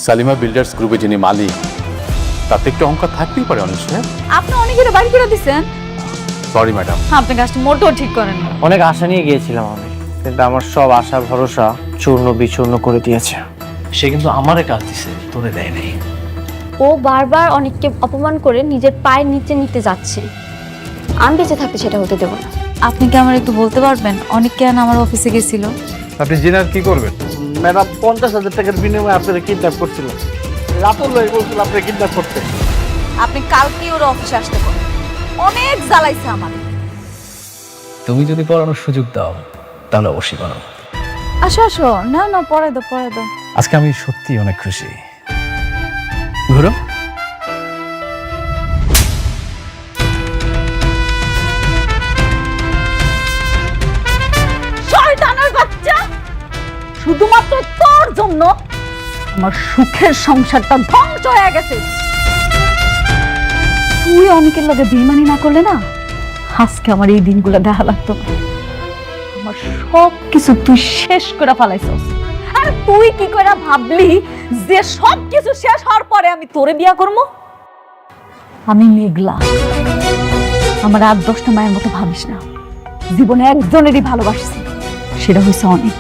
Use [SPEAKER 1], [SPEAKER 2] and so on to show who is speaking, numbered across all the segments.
[SPEAKER 1] Salima builders গ্রুপে যিনি মালিক, তাতে একটু অহংকার থাকতেই পারে অনিশ সাহেব।
[SPEAKER 2] আপনি অনেকের বাড়ি করে দিচ্ছেন।
[SPEAKER 1] Sorry madam.
[SPEAKER 2] আপনি কাজটা মোটেও ঠিক করেন না।
[SPEAKER 3] অনেক আশা নিয়ে গিয়েছিলাম আমি, কিন্তু আমার সব আশা ভরসা চূর্ণ বিচূর্ণ করে দিয়েছে।
[SPEAKER 4] সে কিন্তু আমারে কাজ দিছে, তোরে দেয় নাই।
[SPEAKER 5] ও বারবার অনেককে অপমান করে নিজের পায়ের নিচে নিতে যাচ্ছে। আমি বেঁচে থাকতে সেটা হতে দেবো না।
[SPEAKER 2] আপনি কি আমার একটু বলতে পারবেন অনেক কেন আমার অফিসে গেছিল?
[SPEAKER 1] আপনি জেনার কি করবেন?
[SPEAKER 3] ম্যাডাম 50,000 টাকার বিনিময়ে আপনারা কিডন্যাপ করছিল। রাতুল ভাই বলছিল আপনি কিডন্যাপ করতে।
[SPEAKER 2] আপনি কালকেই ওর অফিসে আসতে পারেন। অনেক জ্বালাইছে আমার।
[SPEAKER 4] তুমি যদি পড়ানোর সুযোগ দাও তাহলে অবশ্যই পড়াবো।
[SPEAKER 2] আসো আসো, না না পরে দাও পরে দাও।
[SPEAKER 4] আজকে আমি সত্যি অনেক খুশি। ঘুরো।
[SPEAKER 2] শয়তানের বাচ্চা, শুধুমাত্র তোর জন্য আমার সুখের সংসারটা ধ্বংস হয়ে গেছে। তুই অনেকের লগে বেইমানি না করলে না, আজকে আমার এই দিনগুলো দেখা লাগতো না। আমার সব কিছু তুই শেষ করে ফেলাইছস। আর তুই কি করে ভাবলি যে সব কিছু শেষ হওয়ার পরে আমি তোরে বিয়া করবো? আমি মেঘলা, আমার 8-10টা মায়ের মতো ভাবিস না। জীবনে একজনেরই ভালোবাসছি, সেটা হয়েছে অনেক।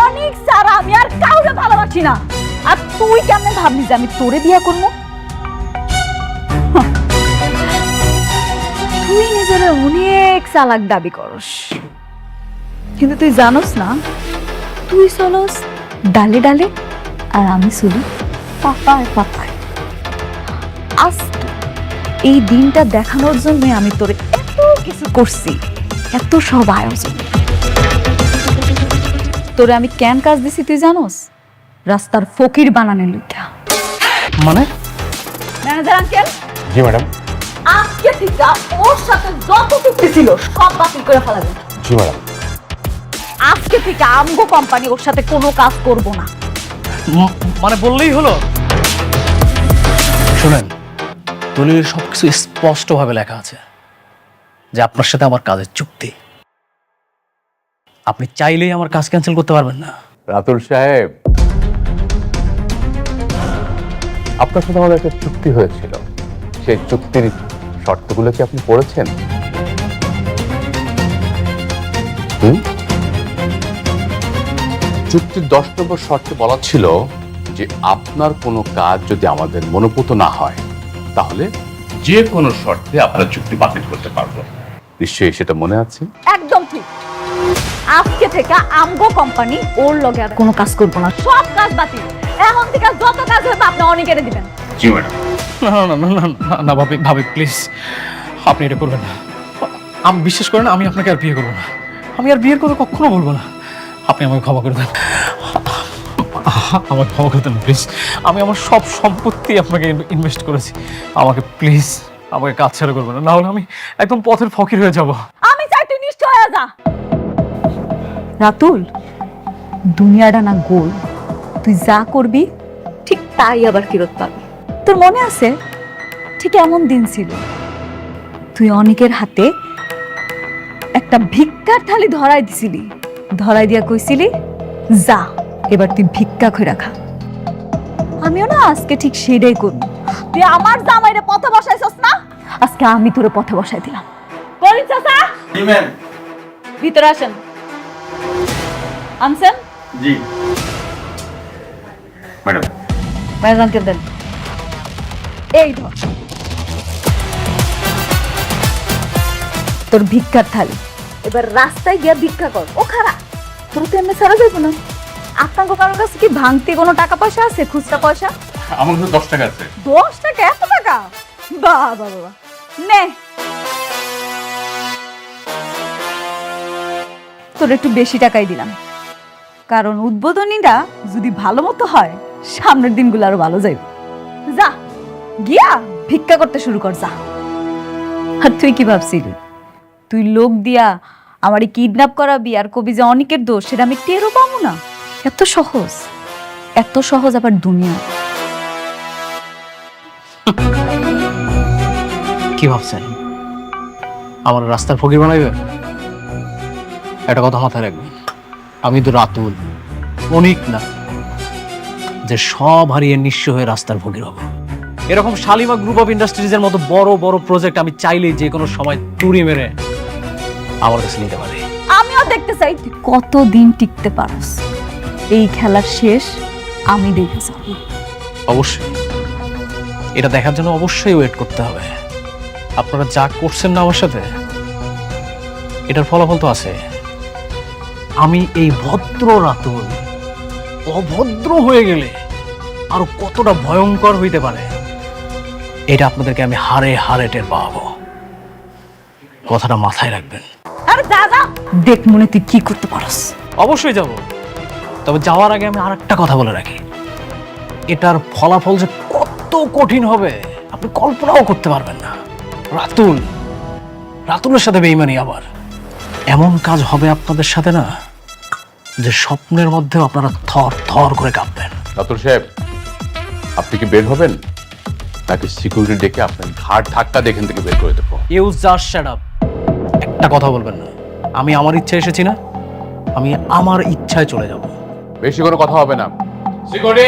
[SPEAKER 2] অনেক সারা আমি আর কাউকে ভালোবাসি না। আর তুই কেমনে ভাবলি যে আমি তোরে বিয়া করবো? তুই নিজের অনেক চালাক দাবি করস, কিন্তু তুই জানোস না তুই চলস ডালে ডালে আর আমি চলি পাতায় পাতায়। আজ এই দিনটা দেখানোর জন্য আমি তোরে এত কিছু করছি, এত সব আয়োজন। তোরে আমি কেন কাজ দিছি তুই জানোস? রাস্তার ফকির বানানোর লইটা।
[SPEAKER 4] মানে
[SPEAKER 2] ম্যানেজার আঙ্কেল,
[SPEAKER 1] জি ম্যাডাম।
[SPEAKER 2] আজকে থেকে ওর সাথে যত চুক্তি ছিল সব বাতিল করে ফেলাবেন।
[SPEAKER 1] জি ম্যাডাম।
[SPEAKER 2] আজকে থেকে আমগো কোম্পানি ওর সাথে কোনো কাজ করব না।
[SPEAKER 4] মানে বললেই হলো? শুনেন, দলিলের সবকিছু স্পষ্টভাবে লেখা আছে যে আপনার সাথে আমার কাজের চুক্তি। আপনি চাইলেই আমার কাজ ক্যান্সেল করতে পারবেন না।
[SPEAKER 1] রাতুল সাহেব, আপনার সাথে আমাদের একটা চুক্তি হয়েছিল, সেই চুক্তির শর্তগুলো কি আপনি পড়েছেন? চুক্তির 10 নম্বর শর্তে বলা ছিল যে আপনার কোনো কাজ যদি আমাদের মনোপুত না হয় তাহলে যে কোনো শর্তে আপনার চুক্তি বাতিল করতে পারবো। নিশ্চয়ই সেটা মনে আছে?
[SPEAKER 2] একদম ঠিক। আজকে থেকে আমগো কোম্পানি ওর লগে আর কোনো কাজ করব না, সব কাজ বাতিল। এখন থেকে যত কাজ হবে আপনি অনেকের দিবেন।
[SPEAKER 1] জি ম্যাডাম।
[SPEAKER 4] না না না না না না ভাবি, ভাবি প্লিজ, আপনি এটা করবেন না। আমি বিশ্বাস করেন, আমি আপনাকে আর বিয়ে করবো না। আমি আর বিয়ের কথা কখনো বলবো না। আপনি আমাকে ক্ষমা করে দেন, আমাকে ক্ষমা করে দেন প্লিজ। আমি আমার সব সম্পত্তি আপনাকে ইনভেস্ট করেছি। আমাকে প্লিজ, আমাকে কাজ ছেড়ে করবেন না, না হলে আমি একদম পথের ফকির হয়ে যাব।
[SPEAKER 2] আমি চাই তুই নিশ্চয় হয়ে যা। রাতুল, দুনিয়াটা না গোল, তুই যা করবি ঠিক তাই আবার ফেরত পাবি। তোর মনে আছে ঠিক এমন দিন ছিল, তুই অনেকের হাতে একটা ভিক্ষার থালি ধরাই দিছিলি, ধরাই দিয়া কইছিলি যা এবার তুই ভিক্ষা করে খা। আমিও না আজকে ঠিক সেটাই করব। তুই আমার জামাইরে পথে বসাইছস না, আজকে আমি তোরে পথে বসাই দিলাম। বলিন চাচা,
[SPEAKER 6] জি ম্যাম।
[SPEAKER 2] ভিতরে আসেন। আনছেন?
[SPEAKER 6] জি
[SPEAKER 1] ম্যাডাম।
[SPEAKER 2] ম্যানেজারকে দেন। এই ধর তোর ভিক্ষার থালি, এবার রাস্তায় গিয়া ভিক্ষা কর। ও খারাপ, তোর তো এমনি ছাড়া যাইব না। আপনার কারোর কাছে কি ভাঙতে কোনো টাকা পয়সা আছে, খুচরা পয়সা?
[SPEAKER 1] আমার কাছে 10 টাকা আছে।
[SPEAKER 2] 10 টাকা? এত টাকা? বাহ বাহ বাহ, নে তোর একটু বেশি টাকাই দিলাম, কারণ উদ্বোধনীটা যদি ভালো মতো হয় সামনের দিনগুলো আরো ভালো যাইবে। যা গিয়া ভিক্ষা করতে শুরু কর যা। আর তুই কি ভাবছিলি তুই লোক দিয়া আমারে কিডন্যাপ করাবি আর কবি যে অনেকের দোষ সেটা আমি টেরও পাবো না? এত সহজ, এত সহজ আবার দুনিয়া।
[SPEAKER 4] কি ভাবছেন আমার রাস্তার ফকির বানাইবে? একটা কথা মাথায় রাখবেন, আমি তো রাতুল, অনেক না। যে সব হারিয়ে নিঃস্ব হয়ে রাস্তার ভোগী হব। এরকম শালিমা গ্রুপ অফ ইন্ডাস্ট্রিজের মতো বড় বড় প্রজেক্ট আমি চাইলেই যে কোনো সময় তুড়ি মেরে আমার কাছে নিতে পারি।
[SPEAKER 2] আমিও দেখতে চাই তুই কতদিন টিকতে পারস। এই খেলার শেষ আমি দেখে যাব।
[SPEAKER 4] অবশ্যই এটা দেখার জন্য অবশ্যই ওয়েট করতে হবে। আপনারা যা করছেন না আমার সাথে, এটার ফলাফল তো আছে। আমি এই ভদ্র রাতুল অভদ্র হয়ে গেলে আরো কতটা ভয়ঙ্কর হইতে পারে এটা আপনাদেরকে আমি হারে হারে টের পাবো। কথাটা মাথায় রাখবেন।
[SPEAKER 2] আরে দাদা দেখ মনে তুই কি করতে পারস।
[SPEAKER 4] অবশ্যই যাব, তবে যাওয়ার আগে আমি আর একটা কথা বলে রাখি, এটার ফলাফল যে কত কঠিন হবে আপনি কল্পনাও করতে পারবেন না। রাতুলের সাথে বেইমানি, আবার এমন কাজ হবে আপনাদের সাথে না যে স্বপ্নের মধ্যেও আপনারা থর থর করে কাঁপবেন।
[SPEAKER 1] রাতুল সাহেব, আপনি কি বের হবেন নাকি সিকিউরিটি ডেকে আপনার ঘাট ধাক্কা দিয়ে এখান থেকে বের করে দেবো?
[SPEAKER 4] You just shut up. একটা কথা বলবেন না। আমি আমার ইচ্ছায় এসেছি না, আমি আমার ইচ্ছায় চলে যাব।
[SPEAKER 1] বেশি কোনো কথা হবে না। সিকিউরিটি,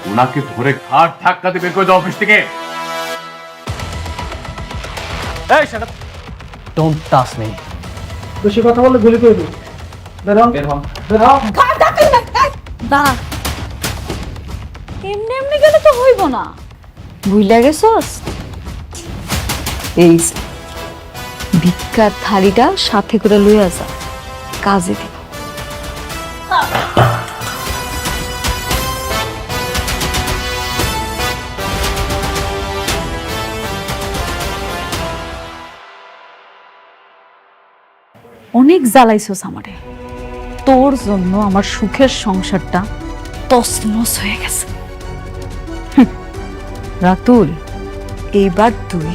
[SPEAKER 1] ওনাকে ধরে ঘাট ধাক্কা দিয়ে বের করে দাও অফিস থেকে।
[SPEAKER 4] এই shut up, don't touch me.
[SPEAKER 3] বেশি কথা বললে গুলি করে দেবো। বের হন, বের হন।
[SPEAKER 2] দাঁড়া, এমনি এমনি গেলে তো হইব না। ভুইলা গেছস? এই যে, ভিক্ষার থালিটা সাথে করে লইয়া যা, কাজে দিব। অনেক জ্বালাইছস আমারে। তোর জন্য আমার সুখের সংসারটা তছনছ হয়ে গেছে। রাতুল, এইবার তুই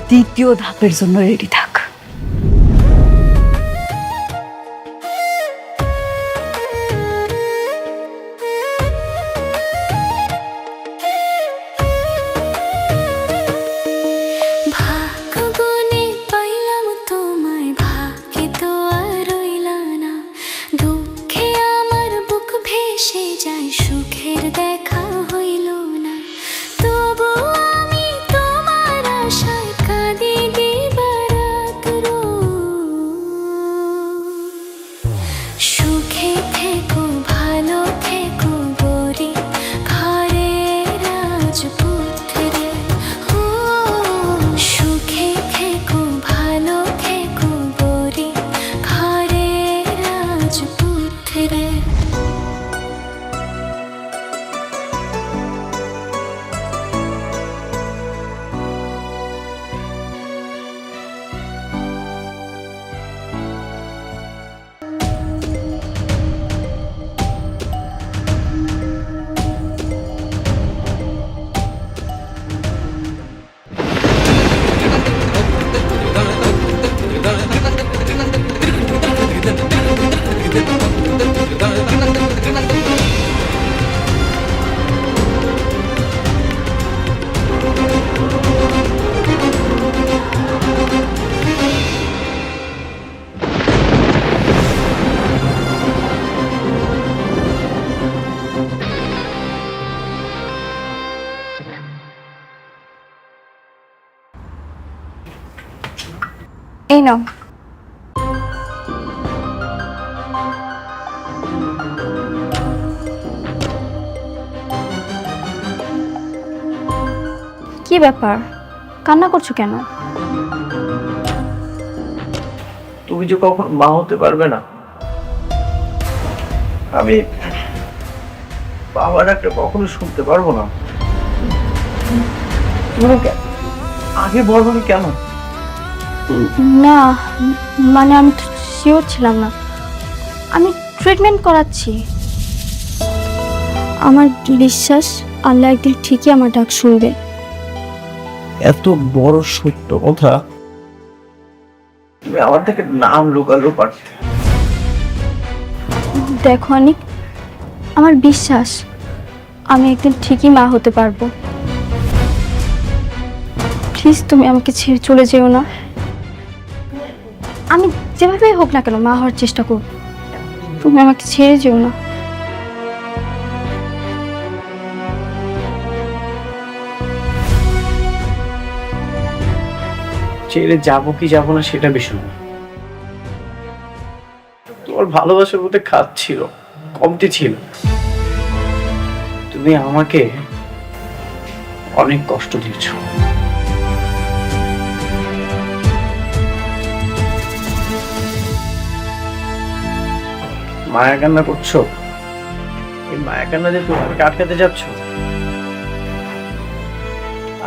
[SPEAKER 2] দ্বিতীয় ধাপের জন্য রেডি থাক।
[SPEAKER 6] সুখের দেখা হইল না, তবু আমি তোমার আশায় কাঁদি দিবারাত সুখে থেকো ভালো থেকো গরি ঘরে রাজপুত্রে। ও সুখে থেকো ভালো থেকো গরি ঘরে রাজপুত্রে।
[SPEAKER 5] এই নাও। কি ব্যাপার, কান্না করছো কেন?
[SPEAKER 3] তুমি যে কখন মা হতে পারবে না, আমি বাবার একটা কখনো শুনতে পারবো না। তুমি আগে বলবনি কেন?
[SPEAKER 5] না মানে আমি শিওর ছিলাম না। আমি ট্রিটমেন্ট করাচ্ছি। আমার বিশ্বাস আল্লাহ একদিন ঠিকই আমার ডাক শুনবে।
[SPEAKER 3] এত বড় সত্য কথা তুমি আমার থেকে নাম লুকালো পারছো।
[SPEAKER 5] দেখো অনিক, আমার বিশ্বাস আমি একদিন ঠিকই মা হতে পারবো। প্লিজ তুমি আমাকে ছেড়ে চলে যেও না। আমি যেভাবেই হোক না কেন মা হওয়ার চেষ্টা করব। তুমি আমাকে ছেড়ে যেও না।
[SPEAKER 3] ছেড়ে যাবো কি যাবো না সেটা বিষয় না। তোমার ভালোবাসার মধ্যে খাত ছিল, কমতি ছিল। তুমি আমাকে অনেক কষ্ট দিয়েছ। মায়া কান্না করছো, এই মায়া কান্না দিয়ে তুমি আমাকে আটকাতে যাচ্ছ।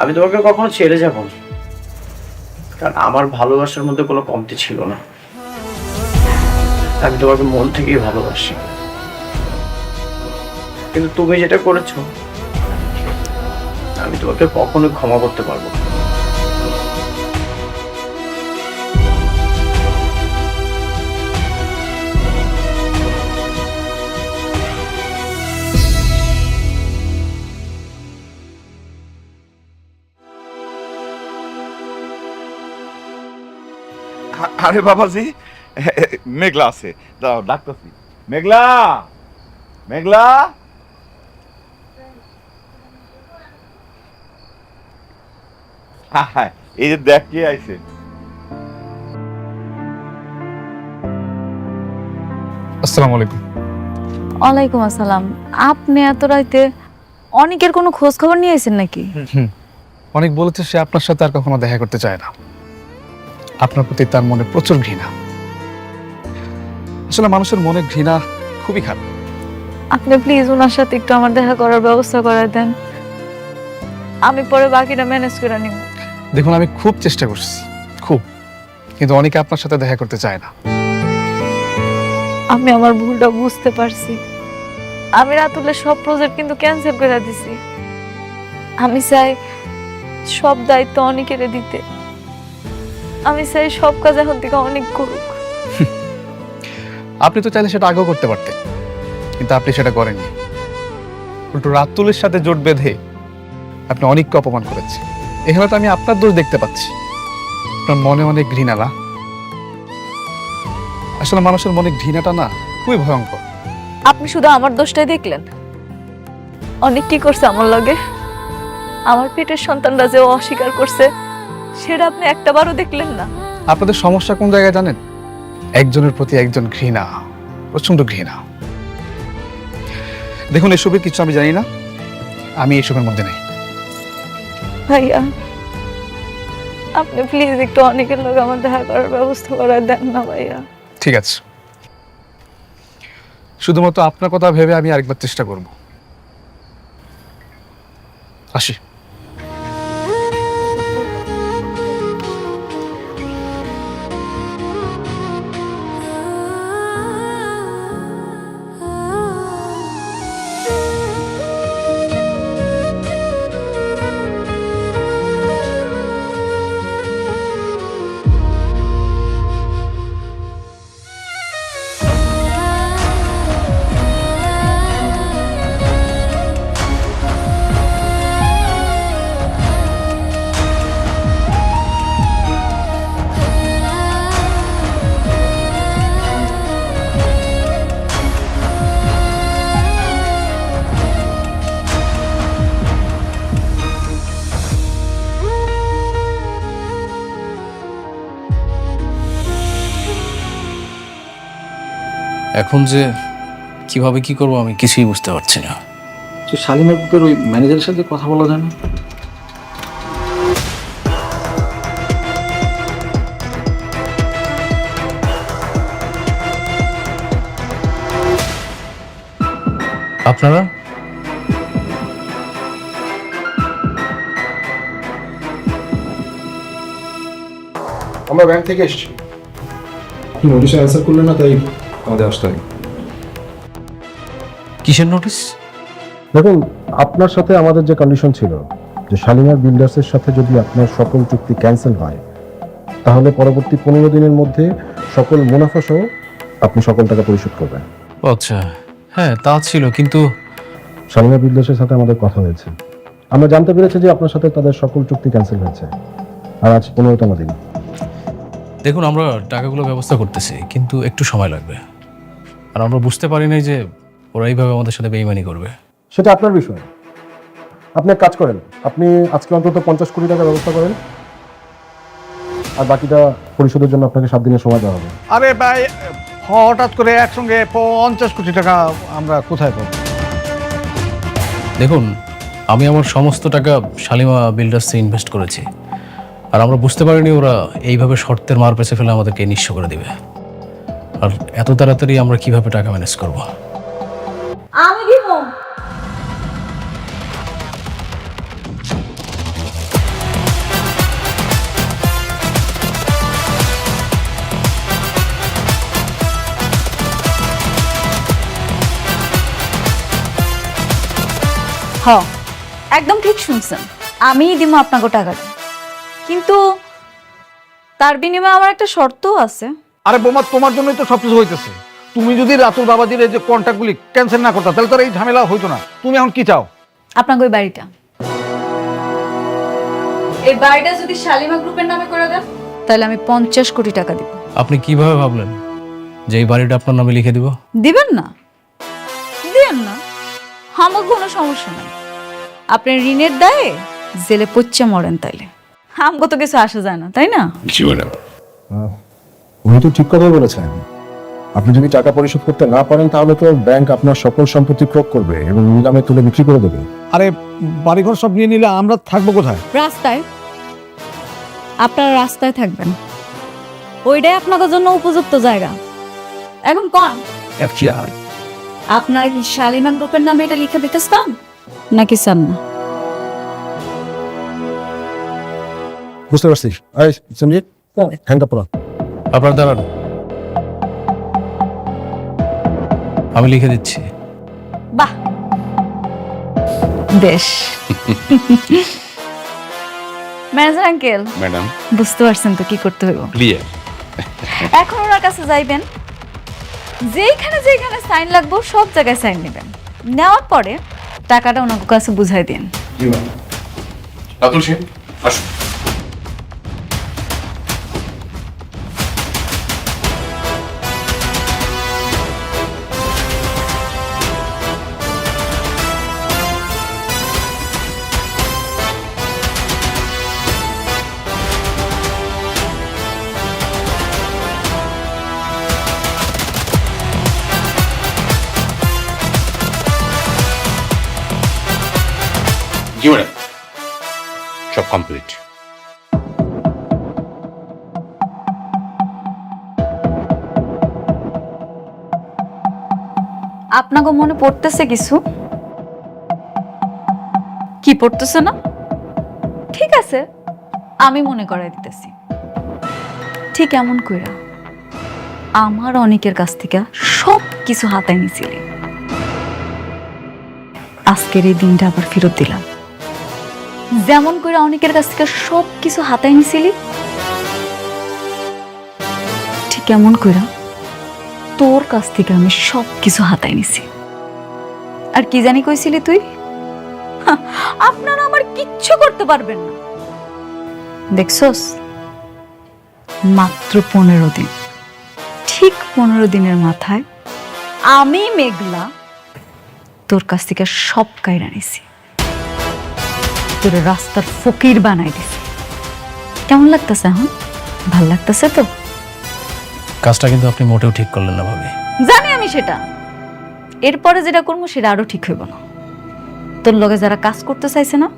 [SPEAKER 3] আমি তোমাকে কখনো ছেড়ে যাব না, কারণ আমার ভালোবাসার মধ্যে কোনো কমতি ছিল না। আমি তোমাকে মন থেকেই ভালোবাসি, কিন্তু তুমি যেটা করেছো আমি তোমাকে কখনো ক্ষমা করতে পারবো না।
[SPEAKER 7] আরে বাবাজি, মেঘলা আছে, দাঁড়াও ডাকতেছি। মেঘলা, মেঘলা, হ্যাঁ, এই যে দেখ কে আইছে।
[SPEAKER 4] আসসালামু আলাইকুম।
[SPEAKER 2] ওয়ালাইকুম আসসালাম। আপনি এত রাইতে অনেকের কোনো খোঁজ খবর নিয়ে আছেন নাকি?
[SPEAKER 4] অনেক বলেছে সে আপনার সাথে আর কখনো দেখা করতে চায় না। আপনার প্রতি তার মনে প্রচুর ঘৃণা। আসলে মানুষের মনে ঘৃণা খুবই খারাপ।
[SPEAKER 2] আপনি প্লিজ ওনার সাথে একটু আমার দেখা করার ব্যবস্থা করে দেন, আমি পরে বাকিটা ম্যানেজ করে নিব।
[SPEAKER 4] দেখুন, আমি খুব চেষ্টা করছি, খুব, কিন্তু অনেকে আপনার সাথে দেখা করতে চায় না।
[SPEAKER 2] আমি আমার ভুলটা বুঝতে পারছি। আমি রাতুলের সব প্রজেক্ট কিন্তু ক্যান্সেল করে দিছি। আমি চাই সব দায়িত্ব অনেকের দিতে। আমি চাই সব কাজ এখন থেকে অনেক করুক।
[SPEAKER 4] আপনি তো চাইলে সেটা আগেও করতে পারতেন, কিন্তু আপনি সেটা করেননি। উল্টো রাতুলের সাথে জোট বেঁধে আপনি অনেককে অপমান করেছেন। এখানে তো আমি আপনার দোষ দেখতে পাচ্ছি। আপনার মনে অনেক ঘৃণা না? আসলে মানুষের মনে ঘৃণাটা না খুবই ভয়ঙ্কর।
[SPEAKER 2] আপনি শুধু আমার দোষটাই দেখলেন? অনেক কি করছে আমার লগে। আমার পেটের সন্তানরা যে অস্বীকার করছে সেটা আপনি একটাবারও দেখলেন না।
[SPEAKER 4] আপনাদের সমস্যা কোন জায়গায় জানেন? একজনের প্রতি একজন ঘৃণা, প্রচন্ড ঘৃণা। দেখুন, এসবের কিছু আমি জানি না, আমি এসবের মধ্যে নেই।
[SPEAKER 2] ভাইয়া, আপনি প্লিজ একটু অনেকের লোক আমার দেখা করার ব্যবস্থা করে দেন না ভাইয়া।
[SPEAKER 4] ঠিক আছে, শুধুমাত্র আপনার কথা ভেবে আমি আরেকবার চেষ্টা করব। আসি।
[SPEAKER 8] এখন যে কিভাবে কি করবো আমি কিছুই বুঝতে পারছি না।
[SPEAKER 9] শালিমার গ্রুপের ওই ম্যানেজারের সাথে কথা বলা যায় না?
[SPEAKER 8] আপনারা
[SPEAKER 10] আমরা ব্যাংক থেকে এসেছি। নোটিশে অ্যান্সার করলেন না, তাই আমাদের আসতে হয়।
[SPEAKER 8] কিসের নোটিশ?
[SPEAKER 10] দেখুন, আপনার সাথে আমাদের যে কন্ডিশন ছিল যে শালিমার বিল্ডার্সের সাথে যদি আপনার সকল চুক্তি ক্যান্সেল হয় তাহলে পরবর্তী 15 দিনের মধ্যে সকল মুনাফা সহ আপনি সকল টাকা পরিশোধ করবেন।
[SPEAKER 8] আচ্ছা, হ্যাঁ তা ছিল, কিন্তু
[SPEAKER 10] শালিমা বিল্ডার্সের সাথে আমাদের কথা হয়েছে। আমরা জানতে পেরেছি যে আপনার সাথে তাদের সকল চুক্তি ক্যান্সেল হয়েছে, আর আজ 15তম দিন।
[SPEAKER 8] দেখুন, আমরা টাকাগুলো ব্যবস্থা করতেছি, কিন্তু একটু সময় লাগবে।
[SPEAKER 4] আর আমরা বুঝতে পারি নাই যে ওরা এইভাবে আমাদের সাথে বেইমানি করবে।
[SPEAKER 10] সেটা আপনার বিষয়। আপনি এক কাজ করেন, আপনি আজকে অন্তত 50 কোটি টাকার ব্যবস্থা করেন, আর বাকিটা পরিশোধের জন্য আপনাকে 7 দিনের সময় দেওয়া হবে।
[SPEAKER 3] আরে ভাই, হঠাৎ করে একসঙ্গে 50 কোটি টাকা আমরা কোথায় পাবো?
[SPEAKER 4] দেখুন, আমি আমার সমস্ত টাকা শালিমা বিল্ডার্সে ইনভেস্ট করেছি, আর আমরা বুঝতে পারিনি ওরা এইভাবে শর্তের মার পেছে ফেলে আমাদেরকে নিঃস্ব করে দিবে। আর এত তাড়াতাড়ি আমরা কিভাবে টাকা ম্যানেজ করব?
[SPEAKER 2] আমি দিব। একদম ঠিক শুনছেন, আমিই দিব আপনাকে টাকাটা, কিন্তু তার বিনিময়ে আমার একটা শর্তও আছে।
[SPEAKER 3] আরে বোমা, তোমার জন্যই তো সবকিছু হইতেছে। তুমি যদি রাতুল বাবাজির এই যে কন্ট্রাক্টগুলি ক্যান্সেল না করতা, তাহলে তো এই ঝামেলা হইতো না। তুমি এখন কি চাও?
[SPEAKER 2] আপনাকে ওই বাড়িটা, এই বাড়িটা যদি শালিমা গ্রুপের নামে করে দেন, তাহলে আমি 50 কোটি টাকা দিব।
[SPEAKER 4] আপনি কিভাবে ভাবলেন যে এই বাড়িটা আপনার নামে লিখে দিব?
[SPEAKER 2] দিবেন না? দিবেন না, আমার কোনো সমস্যা নেই। আপনি ঋণের দায়ে জেলে পচ্চা মরেন, তাইলে আমগো তো কিছু আসা যায় না, তাই না?
[SPEAKER 1] জি ম্যাডাম।
[SPEAKER 10] উনি তো ঠিক কথাই বলেছেন। আপনি যদি টাকা পরিশোধ করতে না পারেন, তাহলে তো ব্যাংক আপনার সকল সম্পত্তি ক্রয় করবে এবং নিলামে তুলে বিক্রি করে দেবে।
[SPEAKER 3] আরে বাড়িঘর সব নিয়ে নিলে আমরা থাকবো কোথায়?
[SPEAKER 2] রাস্তায়। আপনারা রাস্তায় থাকবেন, ওইটাই আপনাদের জন্য উপযুক্ত জায়গা। এখন কোন আপনারা কি শালিমা গ্রুপের নামে এটা লিখে দিতে চান নাকি চান না?
[SPEAKER 10] বুঝতে পারছিস? এই সঞ্জিত, হ্যান্ড আপ করা।
[SPEAKER 4] আপনার দাঁড়ান, আমি লিখে দিচ্ছি।
[SPEAKER 2] বাহ, বেশ। ম্যানেজার আঙ্কেল,
[SPEAKER 1] ম্যাডাম,
[SPEAKER 2] বুঝতে পারছেন তো কি করতে হবে?
[SPEAKER 1] ক্লিয়ার।
[SPEAKER 2] এখন ওনার কাছে যাইবেন, যেখানে যেখানে সাইন লাগবে সব জায়গায় সাইন নেবেন। নেওয়ার পরে টাকাটা ওনার কাছে বুঝাই দিন।
[SPEAKER 1] রাতুল সাহেব, আসুন। জি ম্যাডাম, সব কমপ্লিট।
[SPEAKER 2] আপনাকে মনে পড়তেছে কিছু? কি পড়তেছে না? ঠিক আছে, আমি মনে করাই দিতেছি। ঠিক এমন কইরা আমার অনেকের কাছ থেকে সব কিছু হাতায় নিছিলি, আজকের এই দিনটা আবার ফেরত দিলাম। যেমন করে অনেকের কাছ থেকে সব কিছু হাতায় নিছিলি, ঠিক এমন করে তোর কাছ থেকে আমি সব কিছু হাতায় নিছি। আর কি জানি কইছিলি তুই? আপনারা আমার কিচ্ছু করতে পারবেন না। দেখছস, মাত্র 15 দিন, ঠিক 15 দিনের মাথায় আমি মেঘলা তোর কাছ থেকে সব কাইরা নিছি, তোর রাস্তার ফকির বানাই দিছি। কেমন লাগতেছে এখন? ভাল লাগতেছে তো?
[SPEAKER 4] কাজটা কিন্তু আপনি মোটেও ঠিক করলেন না ভাবি।
[SPEAKER 2] জানি আমি সেটা, এরপরে যেটা করবো সেটা আরো ঠিক হইব না। তোর লগে যারা কাজ করতে চাইছে না,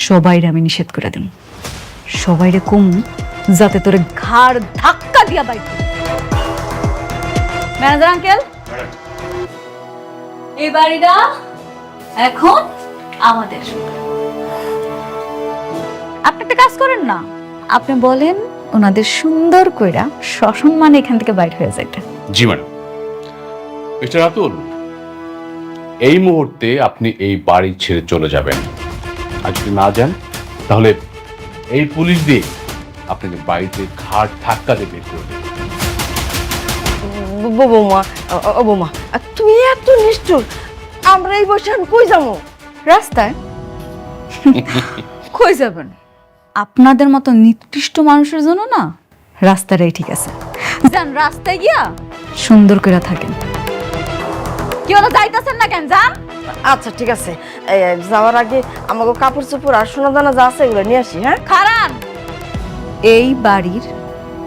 [SPEAKER 2] সবাইরে আমি নিষেধ করে দিন। সবাইরে কম, যাতে তোরে ঘাড় ধাক্কা দিয়া বাইক। ম্যানেজার আঙ্কেল, এই বাড়িটা এখন আমাদের। আপনি একটা কাজ করেন না, আপনি বলেন ওনাদের সুন্দর কইরা সসম্মানে এখান থেকে বাইর হয়ে যাইতে।
[SPEAKER 1] জি ম্যাডাম। মিস্টার রাতুল, এই মুহূর্তে আপনি এই বাড়ি ছেড়ে চলে যাবেন। আর যদি না যান, তাহলে এই পুলিশ দিয়ে আপনাকে বাড়িতে ঘাট ধাক্কা দিয়ে বের করে দেবে।
[SPEAKER 11] বৌমা, বৌমা, তুমি এত নিষ্ঠুর। আমরা এই বসে কই যাবো?
[SPEAKER 2] রাস্তায়। কই যাবেন? আপনাদের মতো নিকৃষ্ট মানুষের জন্য না, রাস্তাটাই ঠিক আছে। যান, রাস্তায় গিয়া সুন্দর করে থাকেন। কি হলো, যাইতেছেন না কেন? যান।
[SPEAKER 11] আচ্ছা ঠিক আছে, যাওয়ার আগে আমাকে কাপড় চোপড় আর সোনা দানা যা আছে এগুলো নিয়ে আসি। হ্যাঁ,
[SPEAKER 2] খারান, এই বাড়ির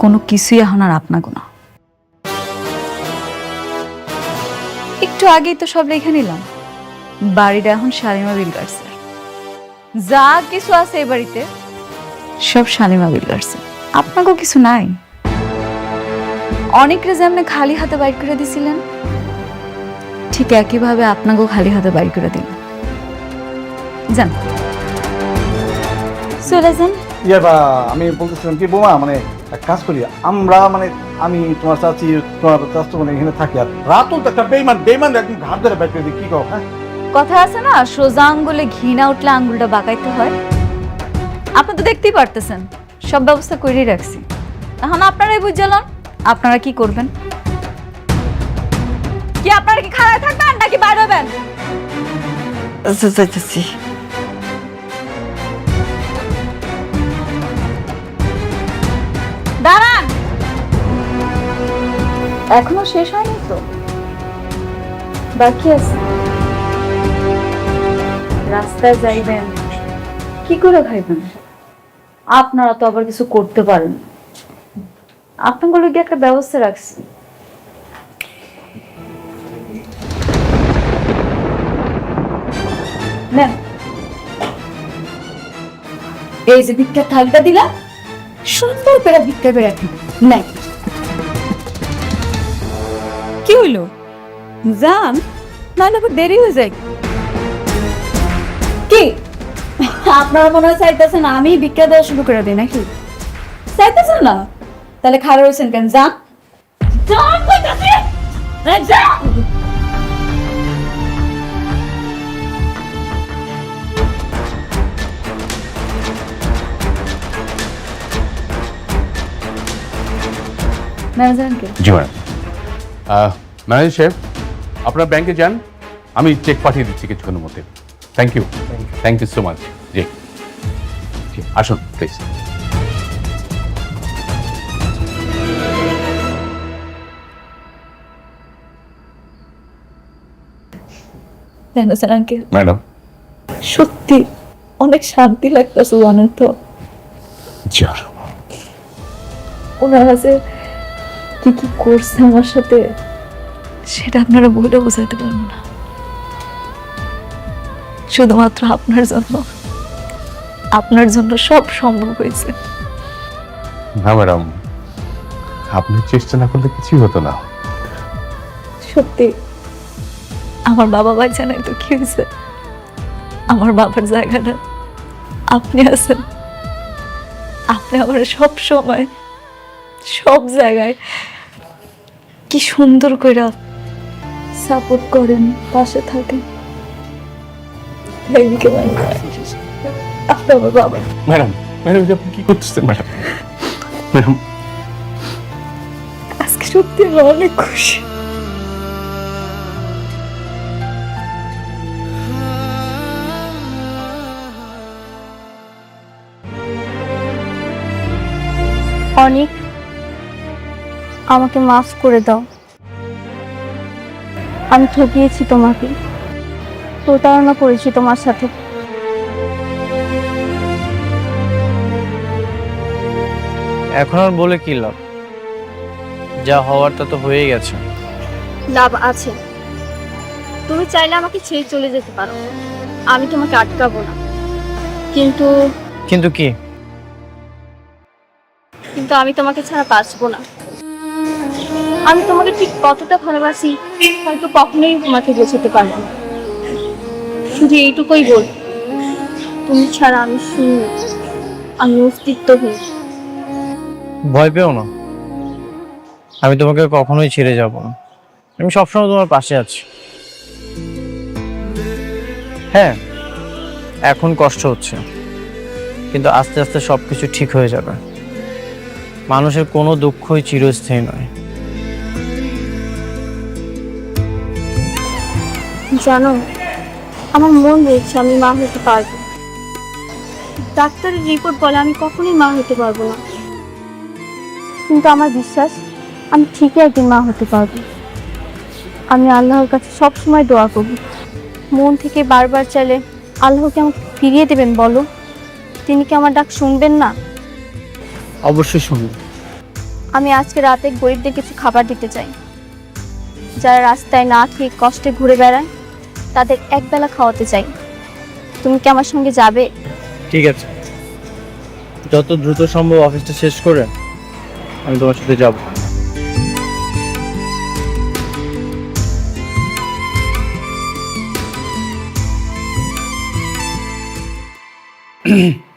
[SPEAKER 2] কোনো কিছুই এখন আর আপনাকে না। একটু আগেই তো সব রেখে নিলাম। বাড়িটা এখন শালিমা বিল্ডার্সের। যা কিছু আছে এই বাড়িতে সব শালিমা বিল্ডার্সের। আপনাকেও কিছু নাই। অনেকরে যেমন খালি হাতে বাইর করে দিছিলেন, ঠিক একইভাবে আপনাকেও খালি হাতে বাইর করে দিন। যান, চলে যান।
[SPEAKER 3] আমি বলতেছিলাম কি বোমা, মানে এক কাজ করি আমরা, মানে আমি তোমার চাচি তোমার চাচু মানে এখানে থাকি, আর রাতুল তো একটা বেইমান একদম ঘাট ধরে বাইর করে দিই, কি কও? হ্যাঁ,
[SPEAKER 2] কথা আছে না, সোজা আঙ্গুলে ঘি না উঠলে আঙ্গুলটা বাঁকাইতে হয়। আপনি তো দেখতেই পারতেছেন সব ব্যবস্থা করেই রাখছি। এখন আপনারাই বুঝলেন আপনারা কি করবেন। কি আপনারা কি খাড়ায় থাকবেন নাকি বাইরে হবেন?
[SPEAKER 11] যাইতেছি।
[SPEAKER 2] দাঁড়ান, এখনো শেষ হয়নি তো, বাকি আছে। রাস্তায় যাইবেন, কি করে খাইবেন? আপনারা তো আবার কিছু করতে পারেন। আপনাগুলো কি একটা ব্যবস্থা রাখছি। নেন, এই যে ভিক্ষার থালটা দিলাম, সুন্দর করে ভিক্ষা করে রাখেন। নাই কি হইলো? যান, নাহলে আবার দেরি হয়ে যায়। কি আপনারা মনে হয় চাইতেছেন আমি ভিক্ষা দেওয়া শুরু করে দিই নাকি? চাইতেছেন না? তাহলে খারাপ হয়েছেন কেন? যান, যান কইতাছি, যান। ম্যানেজারকে
[SPEAKER 1] জি ম্যাডাম। ম্যানেজার সাহেব, আপনার ব্যাংকে যান, আমি চেক পাঠিয়ে দিচ্ছি কিছুক্ষণের মধ্যে। Thank you so much. জি জি, আসুন প্লিজ।
[SPEAKER 2] Manager uncle,
[SPEAKER 1] madam.
[SPEAKER 2] সত্যি অনেক শান্তি লাগতেছে জানেন তো।
[SPEAKER 1] জি,
[SPEAKER 2] ওনারা যে কি কি করছে আমার সাথে সেটা আপনারা বলে বোঝাতে পারবো না। শুধুমাত্র আপনার জন্য সব সম্ভব হয়েছে।
[SPEAKER 1] না ম্যাডাম, আপনি চেষ্টা না করলে কিছুই হতো না।
[SPEAKER 2] সত্যি আমার বাবা বাচ্চা নাই তো কি হয়েছে, আমার বাবার জায়গাটা আপনি আছেন। আপনি আমার সব সময় সব জায়গায় কি সুন্দর করে সাপোর্ট করেন, পাশে থাকেন। আপনি আমার বাবা।
[SPEAKER 1] ম্যাডাম, আপনি কি করতেছেন ম্যাডাম? ম্যাডাম,
[SPEAKER 2] আজকে সত্যি আমি অনেক খুশি।
[SPEAKER 5] অনেক আমাকে মাফ করে দাও। আমি ঠকিয়েছি তোমাকে, প্রতারণা করেছি তোমার সাথে।
[SPEAKER 4] এখন আর বলে কি লাভ? যা হওয়ার তা তো হয়ে গেছে।
[SPEAKER 5] লাভ আছে, তুমি চাইলে আমাকে ছেড়ে চলে যেতে পারো, আমি তোমাকে আটকাবো না। কিন্তু
[SPEAKER 4] কিন্তু কি?
[SPEAKER 5] কিন্তু আমি তোমাকে ছাড়া বাঁচবো না। আমি তোমাকে ঠিক কতটা ভালোবাসি হয়তো কখনোই তোমাকে বোঝাতে পারবো না। শুধু এইটুকুই বল, তুমি ছাড়া আমি শূন্য, আমি অস্তিত্বহীন।
[SPEAKER 4] ভয় পেও না, আমি তোমাকে কখনোই ছেড়ে যাব না। আমি সবসময় তোমার পাশে আছি। হ্যাঁ, এখন কষ্ট হচ্ছে, কিন্তু আস্তে আস্তে সবকিছু ঠিক হয়ে যাবে। মানুষের কোনো দুঃখই চিরস্থায়ী নয়।
[SPEAKER 5] জানো, আমার মন বলছে আমি মা হতে পারবো। ডাক্তারের রিপোর্ট বলে আমি কখনোই মা হতে পারবো না, কিন্তু আমার বিশ্বাস আমি ঠিকই একদিন মা হতে পারবো। আমি আল্লাহর কাছে সব সময় দোয়া করব। মন থেকে বারবার চাইলে আল্লাহকে আমাকে ফিরিয়ে দেবেন বলো? তিনি কি আমার ডাক শুনবেন না?
[SPEAKER 4] অবশ্যই শুনুন।
[SPEAKER 5] আমি আজকে রাতে গরিবদের কিছু খাবার দিতে চাই। যারা রাস্তায় না খেয়ে কষ্টে ঘুরে বেড়ায় তাদের একবেলা খাওয়াতে চাই। তুমি কি আমার সঙ্গে যাবে?
[SPEAKER 4] ঠিক আছে, যত দ্রুত সম্ভব অফিসটা শেষ করে আমি তোমার সাথে যাব।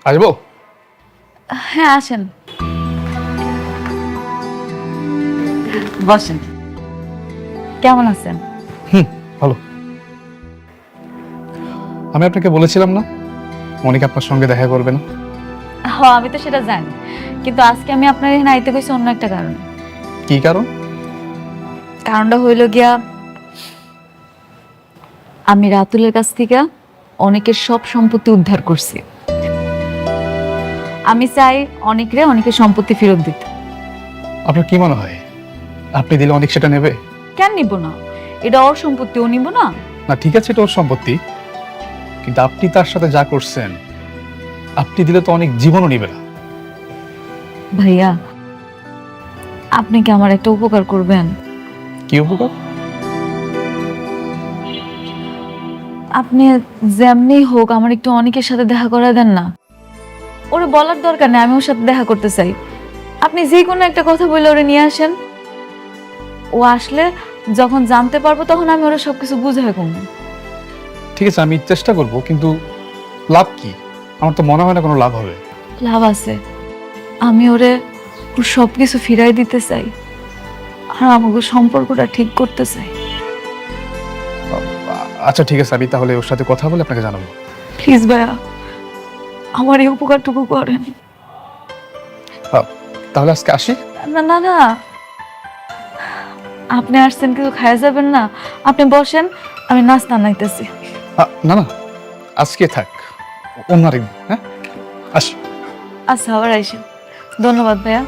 [SPEAKER 1] আসবো?
[SPEAKER 2] হ্যাঁ আসেন, বসেন। কেমন আছেন?
[SPEAKER 4] ভালো। আমি আপনাকে বলেছিলাম না মনিকা আপনার সঙ্গে দেখা করবে না?
[SPEAKER 2] হ্যাঁ আমি তো সেটা জানি, কিন্তু আজকে আমি আপনার এখানে আইতে কইছি অন্য একটা কারণে।
[SPEAKER 4] কি কারণ?
[SPEAKER 2] কারণটা হইল গিয়া, আমি রাতুলের কাছ থেকে অনেকের সব সম্পত্তি উদ্ধার করছি। আমি চাই অনেকের সম্পত্তি ফেরত দিতে।
[SPEAKER 4] আপনার কি মনে হয় আপনি দিলে অনেক সেটা নেবে?
[SPEAKER 2] কেন নিব না? এটা ওর সম্পত্তি, ও নিব না?
[SPEAKER 4] না ঠিক আছে, এটা ওর সম্পত্তি, কিন্তু আপনি তার সাথে যা করছেন আপনি দিলে তো অনেক জীবনও নিবে না।
[SPEAKER 2] ভাইয়া আপনি কি আমার একটা উপকার করবেন?
[SPEAKER 4] কি উপকার?
[SPEAKER 2] আপনি যেমনি হোক আমার একটু অনেকের সাথে দেখা করে দেন না। ওরে বলার দরকার নেই আমি ওর সাথে দেখা করতে চাই। আপনি যে কোনো একটা কথা বলে ওরে নিয়ে আসেন। ও আসলে যখন জানতে পারবো তখন আমি ওরা সবকিছু বুঝাই কমবো।
[SPEAKER 4] ঠিক আছে, আমি চেষ্টা করব, কিন্তু লাভ কি? আমার তো মনে হয় না কোনো লাভ হবে।
[SPEAKER 2] লাভ আছে, আমি ওরে ওর সবকিছু ফিরাই দিতে চাই আর আমাকে সম্পর্কটা ঠিক করতে চাই।
[SPEAKER 4] আচ্ছা ঠিক আছে, আমি তাহলে ওর সাথে কথা বলে আপনাকে জানাবো।
[SPEAKER 2] প্লিজ ভাইয়া আমার এই উপকারটুকু করেন।
[SPEAKER 4] তাহলে আজকে আসি।
[SPEAKER 2] না না না, আপনি আসছেন কিছু খাওয়া যাবেন না? আপনি বসেন, আমি নাস্তা নাইতেছি।
[SPEAKER 4] না না, আজকে থাক, অন্য আরেকদিন। হ্যাঁ আসি।
[SPEAKER 2] আচ্ছা আবার আইসেন। ধন্যবাদ ভাইয়া।